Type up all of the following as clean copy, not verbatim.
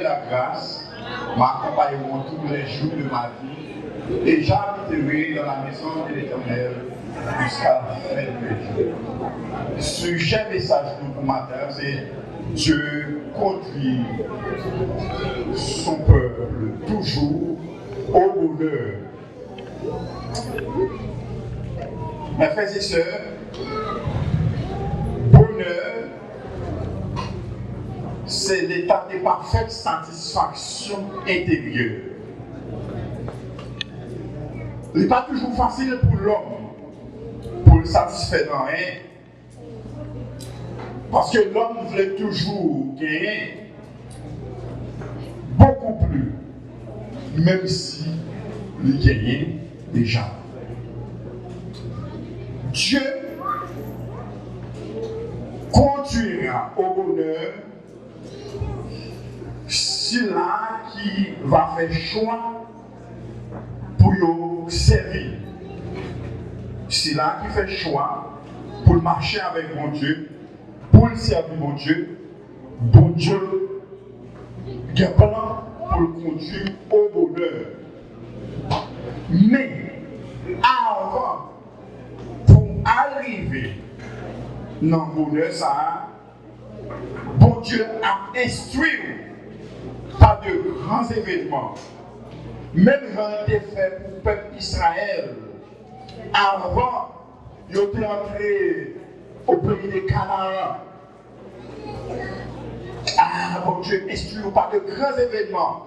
la grâce m'accompagneront tous les jours de ma vie et j'habiterai dans la maison de l'Éternel jusqu'à la fin de jours. Ce sujet message pour matin, c'est Dieu conduit son peuple toujours au bonheur. Mes frères et sœurs, bonheur, c'est l'état de parfaite satisfaction intérieure. Il n'est pas toujours facile pour l'homme pour le satisfaire dans rien. Parce que l'homme veut toujours gagner beaucoup plus, même si il gagne déjà. Dieu conduira au bonheur celui qui va faire choix pour le servir. Celui qui fait choix pour marcher avec mon Dieu, pour le servir mon Dieu, il a un plan pour le conduire au bonheur. Mais avant, pour arriver dans le bonheur, ça, bon Dieu a instruit par de grands événements. Même quand il était fait pour le peuple Israël, avant, il était entré au pays de Canaan. Ah, bon Dieu instruit par de grands événements.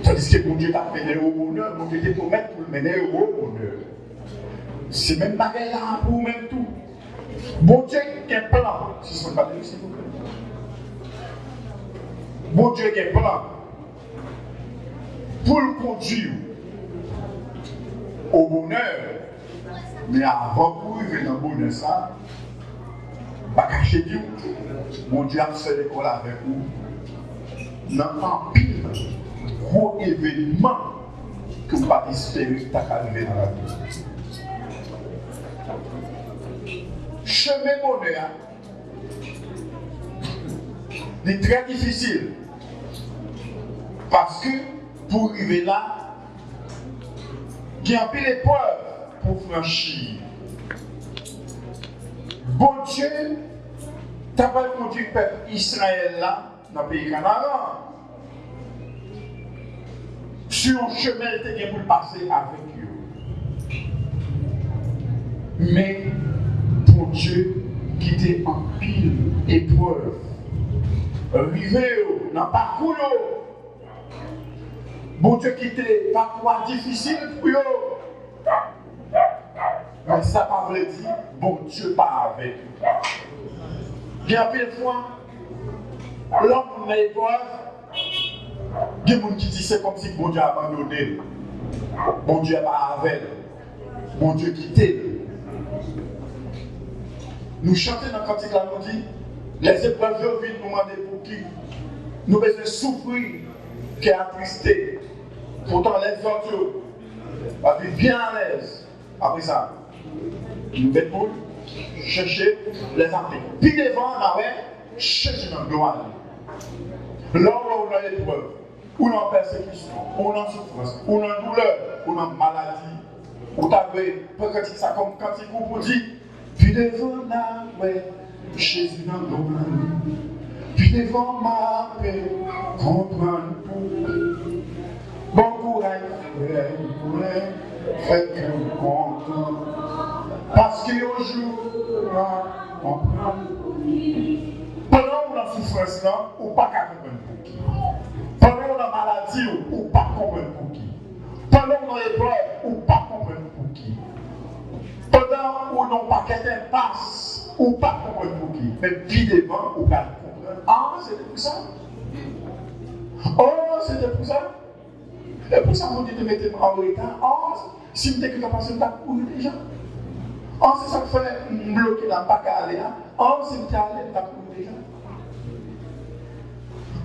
Tandis que bon Dieu t'a mené au bonheur, bon Dieu t'a promis pour le mener au bonheur. C'est même pas là pour même tout. Bon Dieu qui a un plan, si ce n'est pas de s'il vous plaît. Bon Dieu qui a un plan pour le conduire au bonheur. Mais avant pour arriver dans le bonheur, ça, pas cacher Dieu. Mon Dieu a fait l'école avec vous. Dans un pile, gros événement que vous pas espérer que tu as arrivé dans la vie. Chemin bonheur, c'est très difficile. Parce que pour arriver là, il y a un peu d'épreuves pour franchir. Bon Dieu, tu n'as pas conduit le peuple Israël là, dans le pays Canaan. Sur un chemin, il était pour passer avec eux. Mais pour Dieu, qui était en pile épreuve, arrivé dans le parcours, bon Dieu qui était parfois difficile pour eux. Mais ça pas veut dire, bon Dieu pas avec eux. Bien des fois, l'homme n'est pas. Il y a des gens qui disent c'est comme si bon Dieu a abandonné. Bon Dieu pas avec. Bon Dieu quitté. Nous chantons dans le cantique là, nous dit, les épreuves viennent nous demander pour qui. Nous besoin souffrir, qui est attristé. Pourtant les autres, on vivre bien à l'aise. Après ça, nous devons chercher les appeler. Puis devant, on va chercher dans le gloire. Là où on a l'épreuve, où on a persécution, où on a souffrance, où on a douleur, où on a maladie, où on a ça comme quand il vous dit, puis devant là, ouais, Jésus dans le gloire. Puis devant ma paix, comprendre pour bon courage, faites que vous content. Parce qu'un jour, on prend. Pendant qu'on a souffrance, on ne peut pas comprendre pour qui. Pendant qu'on a maladie, on ne peut pas comprendre pour qui. Pendant qu'on a épreuve, on ne peut pas comprendre pour qui. Pendant qu'on n'a pas d'impasse, on ne peut pas comprendre pour qui. Mais puis devant, on ne peut pas comprendre. Ah, c'était pour ça. Oh, c'était pour ça. Et pour ça, mon Dieu te mettait en retard. Oh, si je n'étais capable de faire courir déjà. Oh, c'est ça que fait bloquer la bac à aller. Oh, si je n'étais allé, je courir déjà.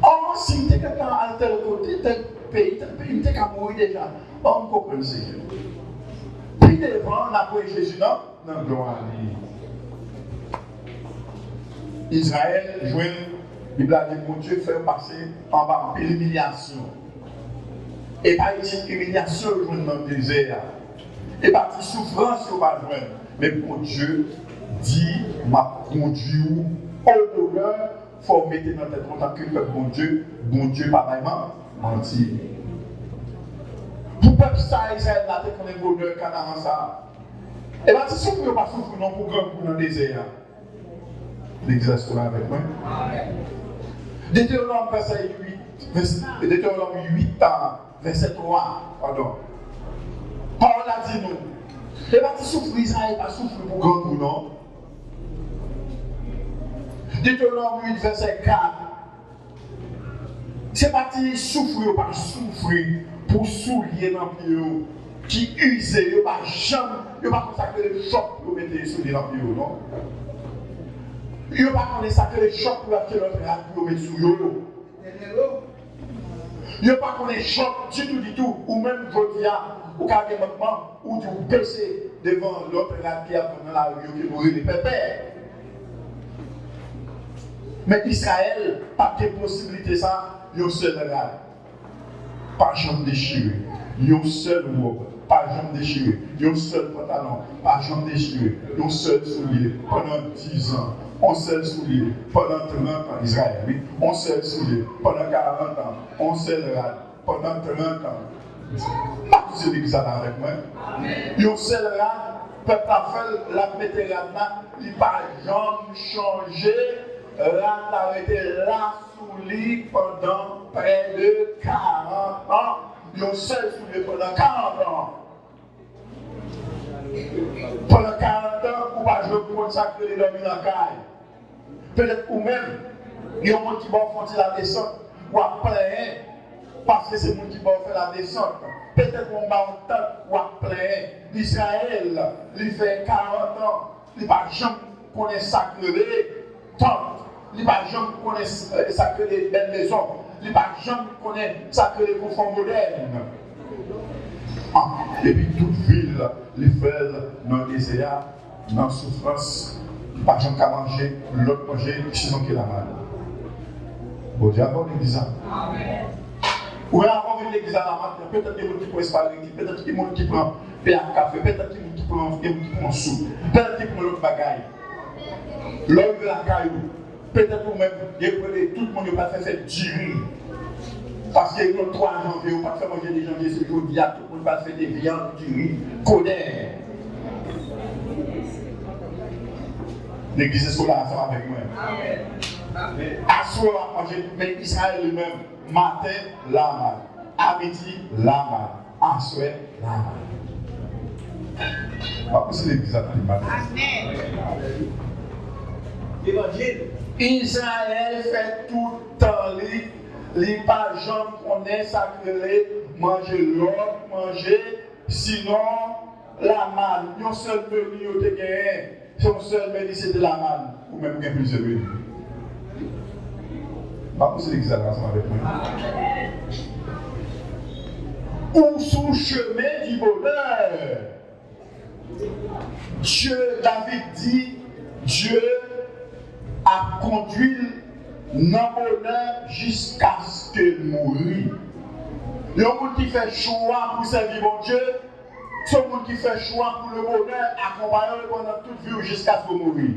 Oh, si je n'étais capable à tel côté, tel pays, je n'étais capable de mourir déjà. Oh, on comprend le Seigneur. Puis devant, on a pris Jésus, non? Non, gloire à lui. Israël joue Bible a dit mon Dieu fait passer en bas de l'humiliation. Et pas une humiliation dans le désert. Et pas de souffrance au pas de mais mon Dieu dit m'a conduit au bonheur. Il faut mettre dans la tête en tant que peuple bon Dieu pas vraiment menti. Pour peuple ça, Israël la tête qu'on est bonheur quand on ça. Et bien, si souffre ou pas souffre, non pour grand pour dans le désert. L'exercice là avec moi. Deutéronome verset 8, Deutéronome 8, verset 3, pardon. Parole a dit nous. Et bien, si souffre Israël, pas souffre pour grand ou non. Deutéronome 8, verset 4. C'est pas si souffre ou pas souffrir pour soulier dans le pied qui use, il n'y a pas jamais, il n'y a pas consacré le choc pour mettre soulier dans le pied, non? Il n'y a pas consacré le choc pour acheter notre rade pour mettre sous l'eau. Il n'y a pas qu'on est choc du tout, ou même Jodia, ou carrément, ou du baisser devant l'autre rade qui a dans la rue, qui mourit les pépères. Mais Israël, pas de possibilité ça, il y a un seul rade. Pas jamais déchiré. Il y a un seul robe, pas jamais déchiré. Il y a un seul pantalon, pas jamais déchiré. Il y a un seul soulier pendant 10 ans. Un seul soulier pendant 30 ans, Israël. Oui. Un seul soulier pendant 40 ans. Un seul rad pendant 30 ans. Pas tous ces l'église avec moi. Il y a un seul rad, peuple a fait la météorite là, il n'a pas jamais changé. Rad a été là sous lui pendant près de 40 ans. Il y a un seul soulier pendant 40 ans. Pendant 40 ans, vous ne pouvez pas consacrer les dormir dans la caille. Peut-être ou même, il y a un monde qui va faire la descente, ou à plein, parce que c'est le monde qui va faire la descente. Peut-être qu'on va entendre ou à plein. Israël, il fait 40 ans, il n'y a pas de gens qui connaissent sacré tente, il n'y a pas de gens qui connaissent sacré belles maisons, il n'y a pas de gens qui connaissent sacré confort moderne. Et puis toute ville, les frères, dans le désert, dans la souffrance, pas de gens qui manger, l'autre manger, sinon qu'il a mal. Bon Dieu, avant l'église. Ou avant l'église à la matin, peut-être des gens qui prennent spaghetti, peut-être des gens qui prennent pain à café, peut-être des gens qui prennent soupe, peut-être des gens qui prennent l'autre bagaille. L'homme de la caillou, peut-être ou même, tout le monde n'a pas fait du riz. Parce que le 3 janvier, on ne peut pas faire manger des janvier ce jour, tout le monde va faire des viandes, du riz, connaît. L'église est sur la avec moi. Assoir à manger, mais Israël lui-même, matin, la mal. À midi, la mal. À soir, la mal. Pas pour l'église à le matin. L'évangile. Israël fait tout le temps, les pas gens qu'on est sacré, manger l'autre, manger, sinon la manne. Non seul menu au gagné, son seul menu c'est de la manne, ou même bien plusieurs menus. Pas pour l'église avec moi. Ou sous le chemin du bonheur. David dit, Dieu a conduit dans le bonheur jusqu'à ce qu'il mourit. Le monde qui fait choix pour servir mon Dieu, c'est le monde qui fait choix pour le bonheur, accompagner pendant toute vie jusqu'à ce qu'il mourit.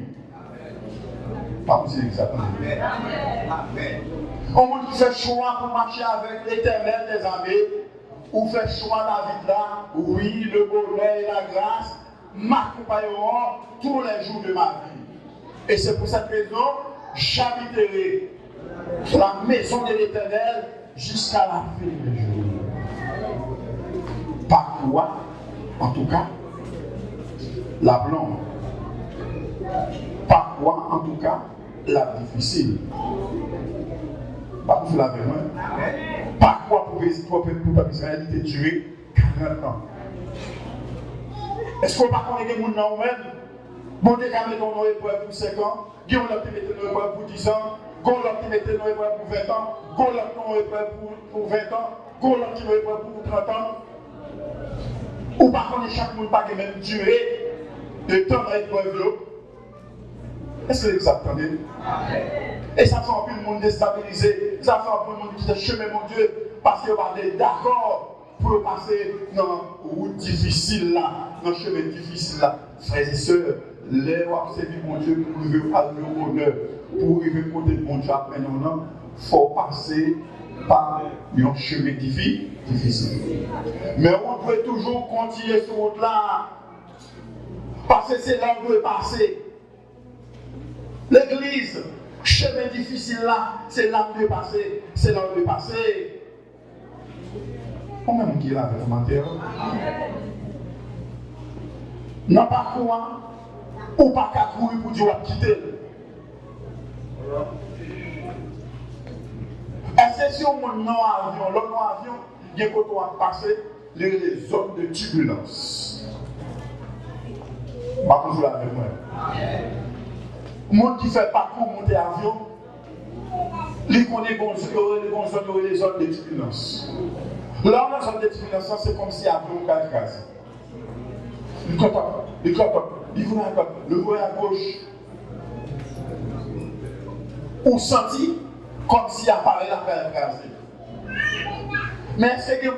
Pas possible exactement. Amen. Le monde qui fait choix pour marcher avec l'Éternel des armées, ou fait choix David là, oui, le bonheur et la grâce m'accompagneront tous les jours de ma vie. Et c'est pour cette raison, j'habiterai la maison de l'Éternel jusqu'à la fin des jours. Par quoi, en tout cas, la blonde. Par quoi, en tout cas, la difficile. Pas pour la vraie main. Par quoi pour peuple Israël te tuer 40 ans. Est-ce qu'on va connaître des gens dans nous-mêmes? Bon Dieu qui met nos épreuves pour 5 ans, Dieu l'a mis nos épreuves pour 10 ans, Dieu l'a mis nos épreuves pour 20 ans, Dieu l'a mis nos épreuves pour 20 ans, Dieu l'a mis nos épreuves pour 30 ans. Ou pas connaître chaque monde pas de même durée de temps dans l'épreuve. Est-ce que vous attendez? Et ça fait un peu le monde déstabilisé. Ça fait un peu le monde qui dit chemin, mon Dieu, parce que vous êtes d'accord pour passer dans la route difficile là, dans le chemin difficile là. Frères et sœurs, les vous servir mon Dieu pour arriver au bonheur, pour arriver au côté de mon Dieu après nous, il faut passer par un chemin difficile. Mais on doit toujours continuer sur route là, parce que c'est là où on doit passer. L'église, chemin difficile là, c'est là où on doit passer, c'est là où on doit passer. On même qui est là avec le commentaire. Non pas quoi, ou pas qu'à courir pour dire à quitter. Est-ce que si on monte dans l'avion, l'autre avion, il y a quand on va passer les zones de turbulence. Je vais toujours avec moi. Le monde qui fait parcours monter l'avion, il connaît les zones de turbulence. Là, dans la zone de turbulence, c'est comme si l'avion était écrasé. Il clope, le voit à gauche. On sentit comme si l'appareil était écrasé. Mais c'est que les gens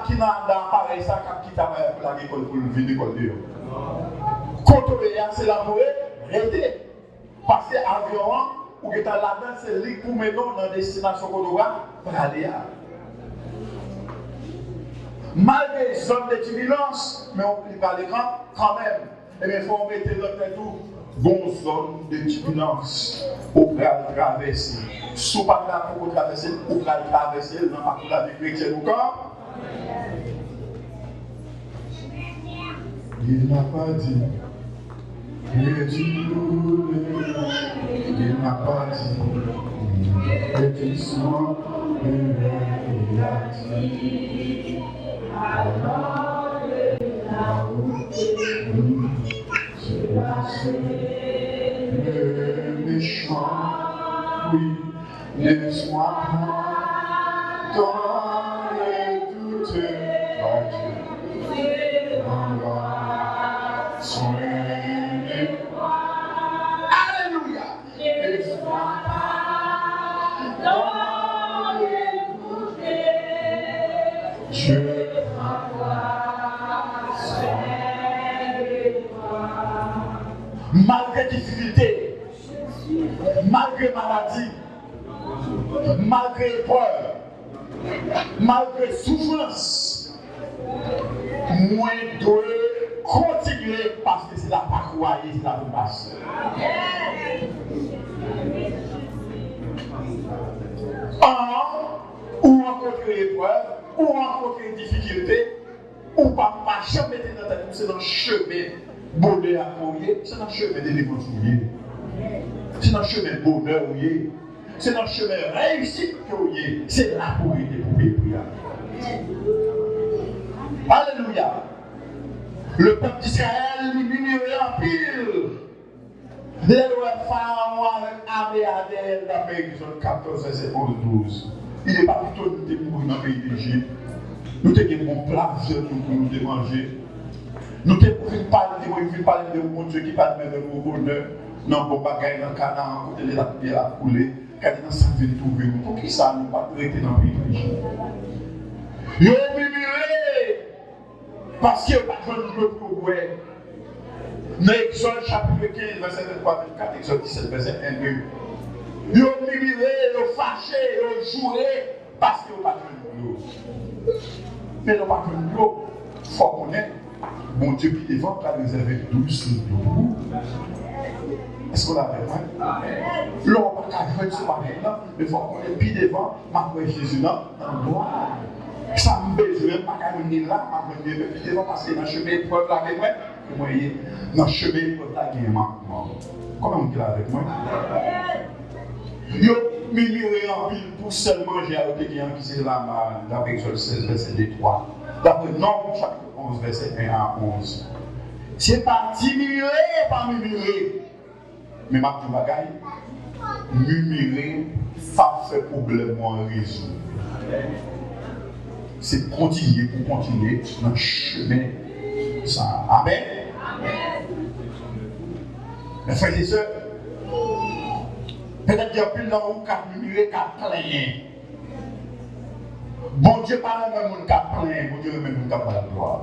qui ont l'appareil, ça qui travaillent pour l'école, pour le venir l'école dehors. Contrôler, c'est la pour aider. Parce que l'avion, ou que là-dedans, c'est lui pour mener dans la destination qu'on doit aller à. Malgré les zones de turbulence, mais on ne peut pas l'écran quand même. Et bien, il faut mettre notre tout. Bon zone de turbulence pour traverser. Si on ne peut pas traverser, on peut traverser dans le parcours de la vie chrétienne ou quoi? Il n'a pas dit. Il n'a pas dit. Répétition. Il a dit. Alors, le méchant, oui, ne soit pas dans les doutes, Dieu prendra soin de toi. Alléluia! Ne soit pas dans les doutes, Dieu prendra soin de toi. Malgré difficulté, malgré maladie, malgré épreuve, malgré souffrance, moi je dois continuer parce que c'est la parcours, c'est la passe. Ou rencontrer épreuve, ou rencontrer difficulté, ou pas jamais dans ta vie, c'est dans le chemin. Bonheur à courir, c'est dans le chemin de délivrance. C'est dans le chemin de bonheur. C'est dans le chemin de réussite que c'est là pour aider pour prier. Alléluia. Le peuple d'Israël murmurait en pile. Les lois pharaons avec armée Adèle dans le pays de 14, verset 11-12. Il n'est pas plutôt nous découvrir dans le pays d'Égypte. Nous avons un plat pour nous manger. Nous devons parler de mon Dieu qui parle de nous au bonheur. Non, pour bagaille dans le canard, côté de la pierre à couler, quand il y a ça vient trouver nous. Pour qui ça nous pas traiter dans le pays d'Égypte? Ils ont murmuré parce qu'il n'y a pas de progrès. Dans Exode chapitre 15, verset 23-24, Exode 17, verset 1-2. Ils ont murmuré, ils ont fâché, ils ont joué parce qu'il n'y a pas de progrès. Mais il n'y a pas de progrès. Il faut connaître. Mon Dieu qui devant t'a réservé 12 sous de vous. Est-ce qu'on l'a fait? Là, on ne peut pas faire ce pareil-là, mais il faut qu'on ait plus devant, ma foi Jésus là, dans le bois. Ça me besoin, pas qu'à venir là, ma foi Jésus plus devant, parce que dans le chemin épreuve là avec moi, vous voyez, dans le chemin épreuve là, il y a un manquement. Comment on dit là avec moi? Yo, murmuré en pile pour seulement manger avec quelqu'un qui c'est là, dans Exode 16, verset 2-3. D'après Nombre, chapitre 11, verset 1 à 11. C'est pas diminuer, pas murmurer. Mais ma petite bagaille, murmurer, ça fait problème en résoudre. C'est continuer pour continuer dans le chemin. Ça. Amen. Mes frères et sœurs, Peut-être qu'il y a plus dans où qu'à murmurer, qu'à plaindre. Bon Dieu, pas le même monde qui a plaint, bon Dieu, le même monde qui a pas la gloire.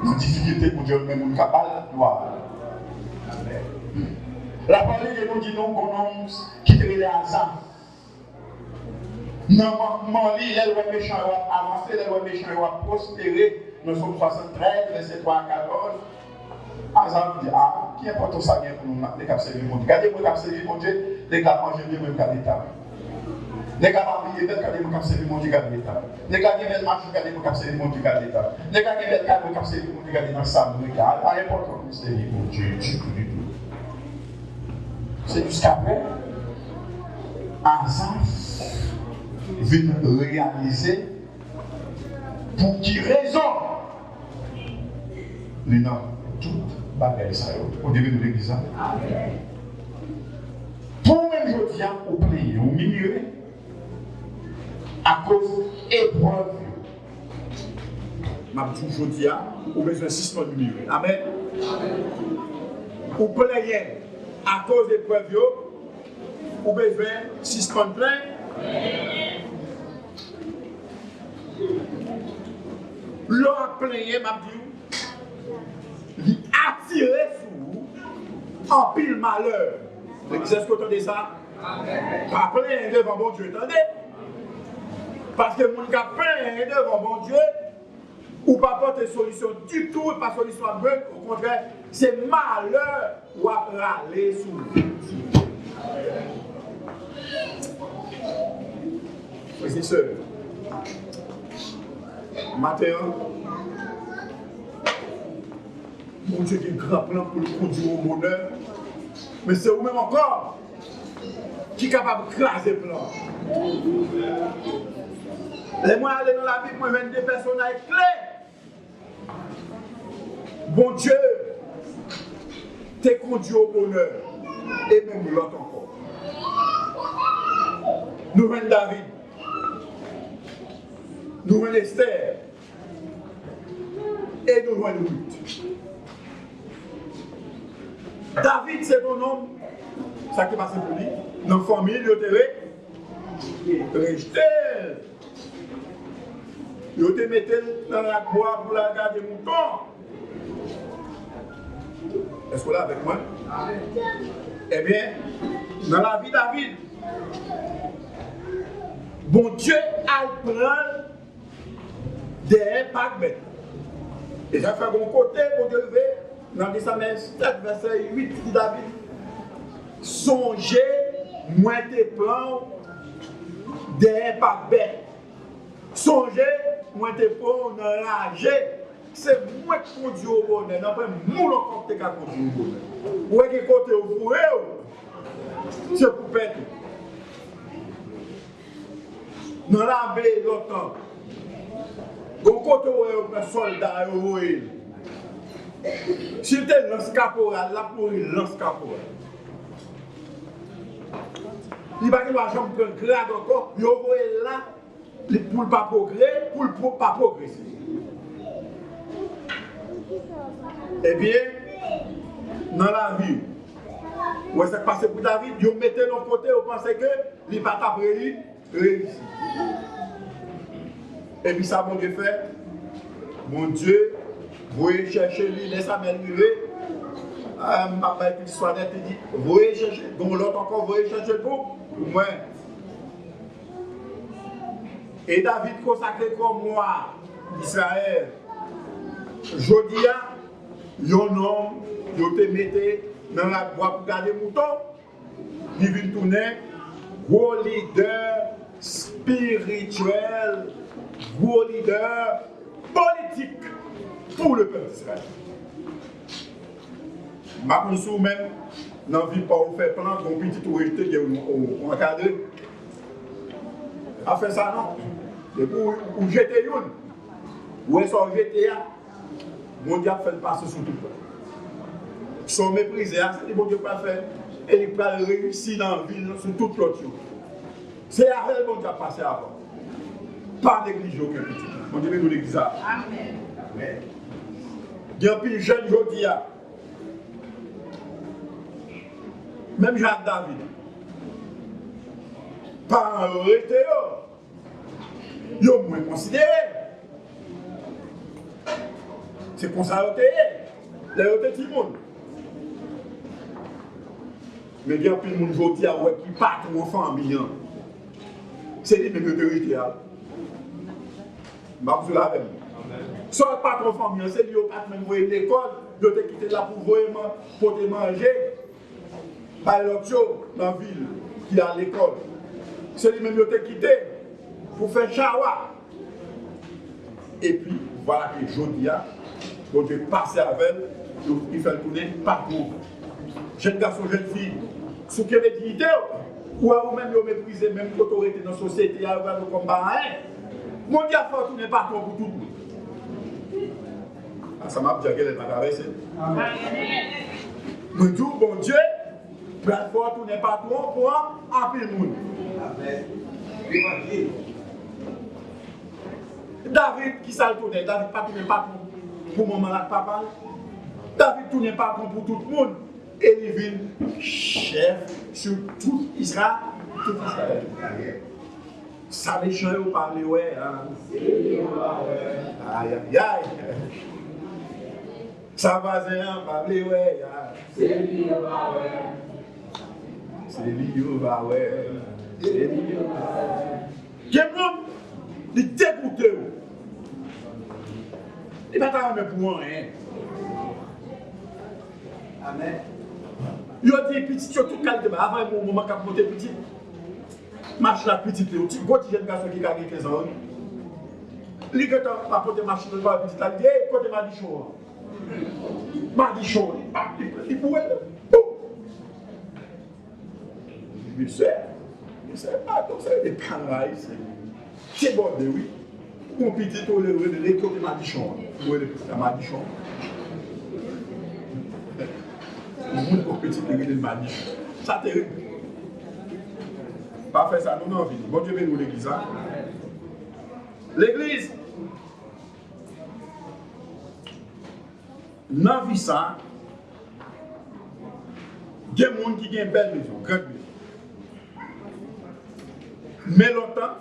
Dans la difficulté, bon Dieu, le même monde qui a pas la gloire. La parole de nous dit non, qu'on homme qui traite les hasards. Non, Mali, les lois méchants vont avancer, les lois méchants vont prospérer. Nous sommes 73, verset 3 à 14. Hasard dit, ah, qui importe ça pour nous, les cap servir mon Dieu. Regardez-moi cap servir mon Dieu, les gars mangent bien, même qu'à l'état. Les gars m'ont dit, regardez-moi cap servir mon Dieu, qu'à l'état. Les gars qui veulent marcher, regardez-moi cap servir mon Dieu, qu'à l'état. Les gars qui veulent calmer, cap servir mon Dieu, regardez dans le sable, regarde. Ah, important pour servir mon Dieu, du tout, du tout. C'est jusqu'après, Asaph vient réaliser pour qui raison les noms, toute bagaille ça au début de l'église. Pour même je dis au plein, au milieu, à cause épreuve. Ma toujours dit, au besoin 6 mois du milieu. Amen. Au plein, à cause d'épreuve, au besoin 6 mois plein. L'on a plein, m'a dit, il attire sur vous en pile malheur. L'église, est-ce que vous entendez ça? Pas plein devant mon Dieu, attendez. Parce que mon gars plein devant mon Dieu, ou pas porter solution du tout, pas solution à bonne, au contraire, c'est malheur ou à râler sur vous. Frères et sœurs, matin, mon Dieu qui est grand plan pour le conduire au bonheur, mais c'est vous-même encore qui est capable de craser le plan. Les moyens d'aller dans la vie, moi, 22 personnages clés. Bon Dieu, t'es conduit au bonheur, et même l'autre encore. Nous venons David. Nous venons Esther et nous venons Ruth. David, c'est ton homme, ça qui est passé pour lui, dans la famille, il était rejeté. Il était mis dans la boîte pour la garder mouton. Est-ce que vous êtes avec moi? Eh bien, dans la vie de David, bon Dieu a pris des impacts. Et ça fait mon côté, bon Dieu levé, dans 10 Samuel 7, verset 8, dit David, songez, moi tes plans, des impacts bêtes. Songez, moi tes plans, enragés. C'est moi qui conduis au bonheur, non pas moi encore qui conduis au bonheur. Où est-ce que côté au fourré? C'est pour perdre. Dans l'armée, longtemps. Donc, quand on est un soldat, si tu es lance caporal, là pour il lance caporal. Il va jamais prendre grade encore, il va là pour ne pas progresser, pour ne pas progresser. Eh bien, dans la vie, où est-ce que passe pour David, vous mettez de l'autre côté, vous pensez que il va t'appeler réussi. Et puis ça, mon Dieu fait, mon Dieu, vous allez chercher lui, laissez Samuel arriver. Ma mère qui soit nette, il dit, vous allez chercher, donc l'autre encore, vous allez chercher pour moi. Et David consacré comme moi, Israël, Jodia, un homme, il te mettait dans la boîte pour garder le mouton, il vient tourner, gros leader spirituel, gros leader politique pour le peuple d'Israël. Je suis même dans la vie pour faire plan, pour petit tout rejeter, on encadre. A fait ça, non? Et pour jeter une, ou est-ce qu'on jeter un? Mon Dieu a fait le passer sur tout le monde. Son méprisé, c'est ce que Dieu va faire. Et il va réussir dans la vie, sur toute l'autre chose. C'est à elle que Dieu a passé avant. Pas négliger aucun petit. Mon Dieu, nous l'église. Amen. Depuis jeune aujourd'hui, même Jacques David, Parents arrêtés, yo moins considéré. C'est comme ça que les autres petits monde. Mais il y a plus de monde qui part en famille. C'est les mêmes autorités. Je vous l'avais dit. Soit pas en famille, c'est lui qui a même voyé l'école, il a quitté là pour te manger. Par l'autre dans la ville qui a l'école. C'est lui même qui a quitté pour faire chawa. Et puis, voilà que Jodia, quand je passe avec elle, il fait tourner partout. Jeune garçon, jeune fille, ce qui est dignité, ou à vous-même, vous méprisez même l'autorité dans la société, à vous combat. Mon Dieu, il faut tourner partout pour tout le monde. Ça m'a dit qu'elle n'est pas traversée. Je dis, bon Dieu, il faut tourner partout pour appeler le monde. David, qui s'est tourné, David pas tourné partout pour maman et papa. David tourne partout pour tout le monde. Et il vient chef sur tout Israël. Tout Israël. Ça les gens ont parlé, ouais. Aïe, aïe, aïe. Ça va, c'est un parler, ouais. C'est lui, ouais. C'est lui, ouais. C'est lui, ouais. Quelqu'un, il dégoûte. Il va pas même pour rien. Amen. Il a dit petit, tu as tout calme. Avant le moment où tu as petit, marche la petite, tu vois, tu jeune garçon qui a 15 ans. Il a pas porté machine de la petite, il a dit, côté Madichon. Madichon, il pouvait. Mais c'est pas comme ça, il est pas là ici. C'est bon, oui. Mon petit, tu es côté Madichon. Où est le Madichon? Mon petit, tu es le Madichon. Ça terrible. Pas faire ça, nous n'avons envie. Bon Dieu, nous l'église. L'église, dans la vie, ça, il y a des gens qui ont une belle maison, grande maison. Mais longtemps,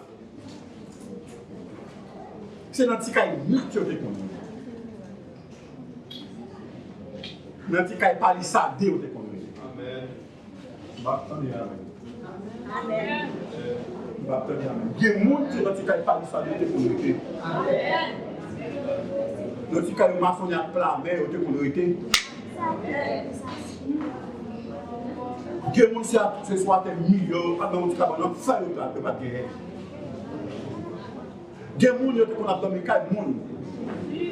c'est dans le petit cas de tu as connu. Dans le petit cas de palissade, tu as connu. Amen. Amen. Il y a des gens qui ont été palissade, tu as connu. Amen. Dans le petit cas de maçonnier plat, mais tu as connu. Il y a des gens qui ont soit des millions, pas dans le petit cas de faire le plat, pas de guerre. Il y a des gens qui ont dormi 4 mois.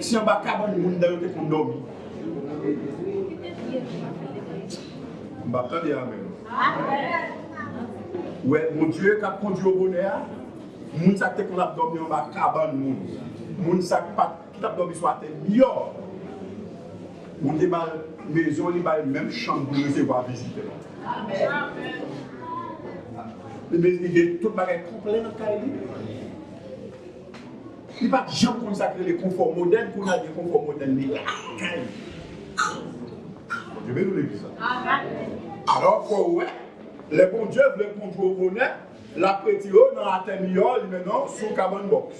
Si on va cabane, les gens qui ont dormi. On va attendre Amen. Ouais, mon Dieu qui a conduit au bonheur, les gens qui ont dormi en bas cabane, les gens qui ont dormi soit des millions. On dit que les maisons, les mêmes chambres pour recevoir visiter. Amen. Les maisons, tout le monde est complet dans le cas. Il n'y a pas de gens qui consacrent les conforts modernes pour les conforts modernes. Je vais nous le dire ça. Alors, ouais, les bons dieux veulent contrôler au bonheur, la prétire dans la terre meilleure, maintenant, sous carbon box.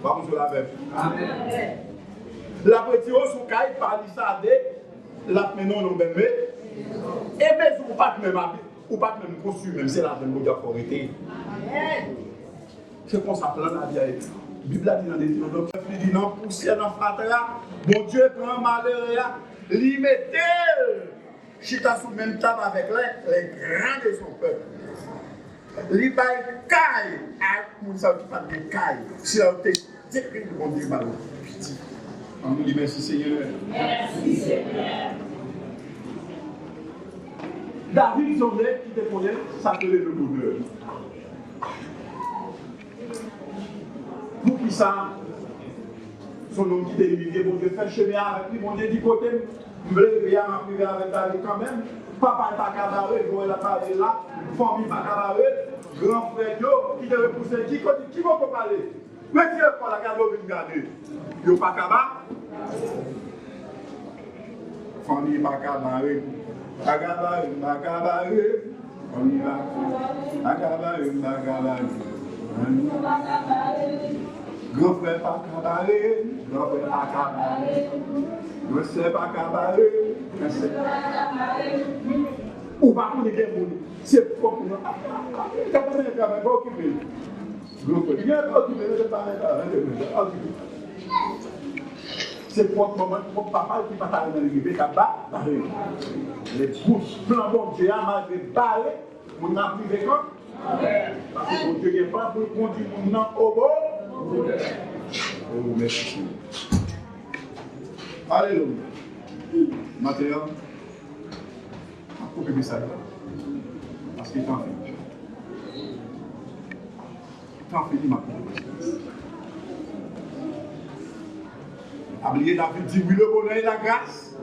Pas pour la même. La prétire sous caille, palissade, la maintenant, non, même. Et mais ou pas même costume, même c'est la même autorité. C'est pour ça que la vie a été. La Bible a dit dans les Deutéronomes, il dit non, poussière dans fratria, bon Dieu prend malheur, limité, chita sous même table avec les grands de son peuple. L'ibay caille, à Moussa qui parle de caille, si la haute est bon Dieu, petit. On nous dit merci Seigneur. Merci Seigneur. David Zonnet, qui te connaît, s'appelait le bonheur. Pour qui ça, son nom qui était humilié, bon Dieu fait le chemin avec lui, bon Dieu dit côté, je voulais rien privé avec David quand même. Papa n'est pas cabaret, Joël n'a pas là, famille pas cabaret, grand frère qui te repoussé, qui va te parler. Mais qui est pas la garde, vous garder. Yo pas cabaret. Famille pas cabaret, pas cabaret, On y va. Akabaye, akabaye. Grand frère pas cabaret, grand frère pas cabaret. Grand frère pas cabaret, grand frère pas cabaret. Ou pas pour les gens, c'est pour nous. Quand on est cabaret, pas occupé. Grand frère, il y a pas occupé, c'est pas occupé. C'est pour mon papa qui va dans le rivet, les bouches flambant de Dieu, malgré barré, on a pris des comptes. Parce que mon Dieu n'est pas pour conduire mon nom au beau. Oh, merci. Alléluia. Maintenant, on coupe le message. Parce qu'il est en fait. T'en fais maintenant. Oubliez David dit oui, le bonheur et la grâce.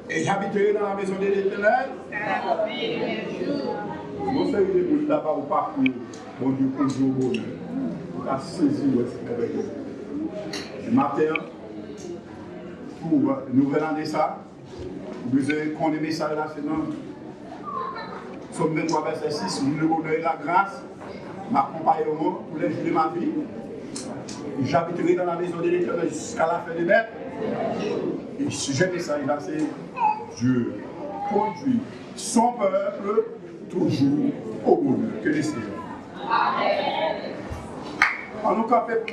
Et j'habiterai dans la maison de l'Éternel. Mon frère, il est pour d'abord au parcours. Mon Dieu, pour le bonheur. Pour la saisir où est-ce qu'il est. Ce matin, pour nouvelle année, ça, vous avez qu'on ait message là, c'est non. Somme 23, verset 6, le bonheur et la grâce m'accompagneront pour les jours de ma vie. J'habiterai dans la maison de l'Éternel jusqu'à la fin des mètres. Et ce message là, c'est Dieu conduit son peuple toujours au bonheur. Que les Seigneur. En nous capé pour